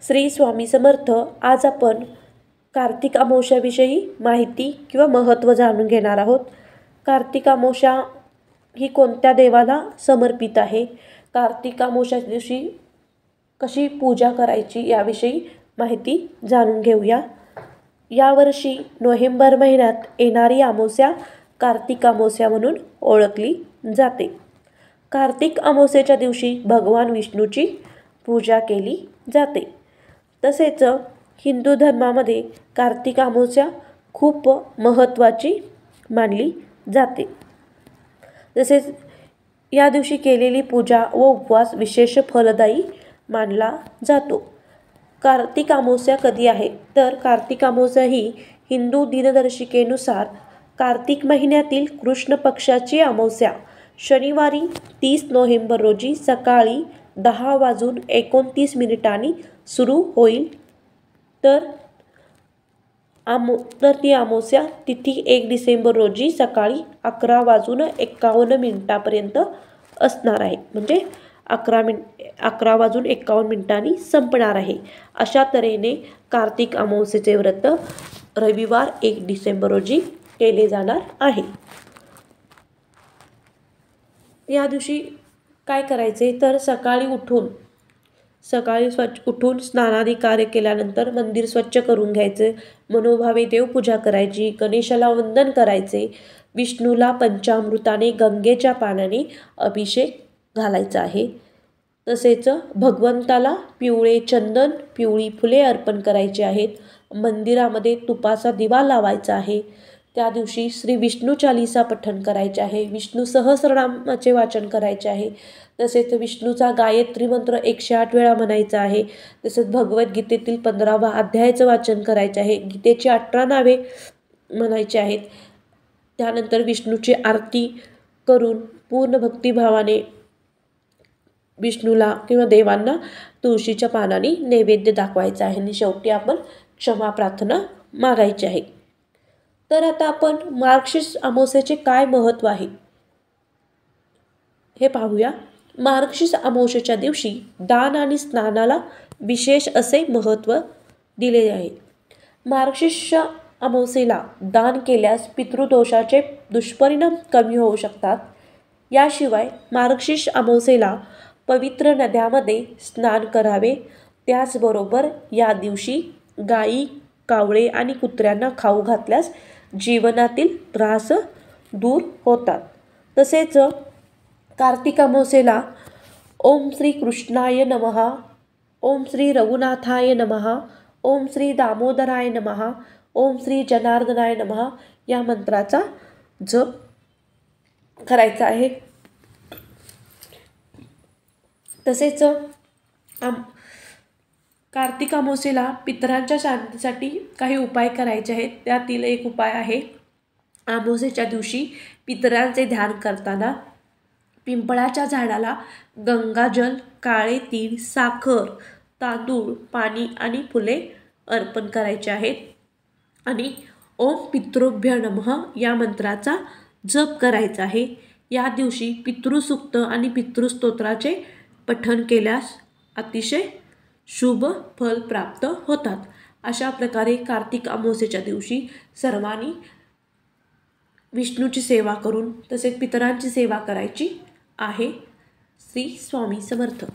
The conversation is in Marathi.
श्री स्वामी समर्थ. आज आपण कार्तिक अमावस्याविषयी माहिती किंवा महत्त्व जाणून घेणार आहोत. कार्तिक अमावस्या ही कोणत्या देवाला समर्पित आहे, कार्तिक अमावस्या दिवशी कशी पूजा करायची याविषयी माहिती जाणून घेऊया. यावर्षी नोव्हेंबर महिन्यात येणारी अमावस्या कार्तिक अमावस्या म्हणून ओळखली जाते. कार्तिक अमावस्येच्या दिवशी भगवान विष्णूची पूजा केली जाते. तसेच हिंदू धर्मामध्ये कार्तिक अमावस्या खूप महत्त्वाची मानली जाते. तसेच या दिवशी केलेली पूजा व उपवास विशेष फलदायी मानला जातो. कार्तिक अमावस्या कधी आहे तर कार्तिक अमावस्या ही हिंदू दिनदर्शिकेनुसार कार्तिक महिन्यातील कृष्ण पक्षाची अमावस्या शनिवारी 30 नोव्हेंबर रोजी सकाळी 10:29 सुरू होईल. तर ती अमावस्या तिथी 1 डिसेंबर रोजी सकाळी 11:51 असणार आहे. म्हणजे 11:51 संपणार आहे. अशा तऱ्हेने कार्तिक अमावस्येचे व्रत रविवार 1 डिसेंबर रोजी केले जाणार आहे. या दिवशी काय करायचे तर सकाळी उठून स्नानादी कार्य केल्यानंतर मंदिर स्वच्छ करून घ्यायचे, मनोभावे देवपूजा करायची, गणेशाला वंदन करायचे, विष्णूला पंचामृताने गंगेच्या पाण्याने अभिषेक घालायचा आहे. तसेच भगवंताला पिवळे चंदन, पिवळी फुले अर्पण करायची आहेत. मंदिरामध्ये तुपाचा दिवा लावायचा आहे. त्या दिवशी श्री विष्णू चालीसा पठण करायचे आहे. विष्णू सहस्रनामाचे वाचन करायचे आहे. तसेच विष्णूचा गायत्री मंत्र 108 वेळा म्हणायचा आहे. तसेच भगवद्गीतेतील 15वा अध्यायाचं वाचन करायचे आहे. गीतेची 18 नावे म्हणायची आहेत. त्यानंतर विष्णूची आरती करून पूर्ण भक्तिभावाने विष्णूला किंवा देवांना तुळशीच्या पानाने नैवेद्य दाखवायचा आहे. आणि शेवटी आपण क्षमा प्रार्थना मागायची आहे. तर आता आपण मार्गशीर्ष अमावस्येचे काय महत्त्व आहे हे पाहूया. मार्गशीर्ष अमावस्येच्या दिवशी दान आणि स्नानाला विशेष असे महत्त्व दिले आहे. मार्गशीर्ष अमावस्येला दान केल्यास पितृदोषाचे दुष्परिणाम कमी होऊ शकतात. याशिवाय मार्गशीर्ष अमावस्येला पवित्र नद्यामध्ये स्नान करावे. त्याचबरोबर या दिवशी गायी, कावळे आणि कुत्र्यांना खाऊ घातल्यास जीवनातील त्रास दूर होतात. तसेच कार्तिक अमावस्येला ओम श्री कृष्णाय नमः, ओम श्री रघुनाथाय नमः, ओम श्री दामोदराय नमः, ओम श्री जनार्दनाय नमः या मंत्राचा जप करायचा आहे. तसेच कार्तिक अमावस्येला पितरांच्या शांतीसाठी काही उपाय करायचे आहेत. त्यातील एक उपाय आहे, अमावस्येच्या दिवशी पितरांचे ध्यान करताना पिंपळाच्या झाडाला गंगाजल, काळे तीळ, साखर, तांदूळ, पाणी आणि फुले अर्पण करायचे आहेत. आणि ओम पितृभ्य नमः या मंत्राचा जप करायचा आहे. या दिवशी पितृसूक्त आणि पितृस्तोत्राचे पठण केल्यास अतिशय शुभ फल प्राप्त होतात. अशा प्रकारे कार्तिक अमावस्येच्या दिवशी सर्वांनी विष्णूची सेवा करून तसेच पितरांची सेवा करायची आहे. श्री स्वामी समर्थ.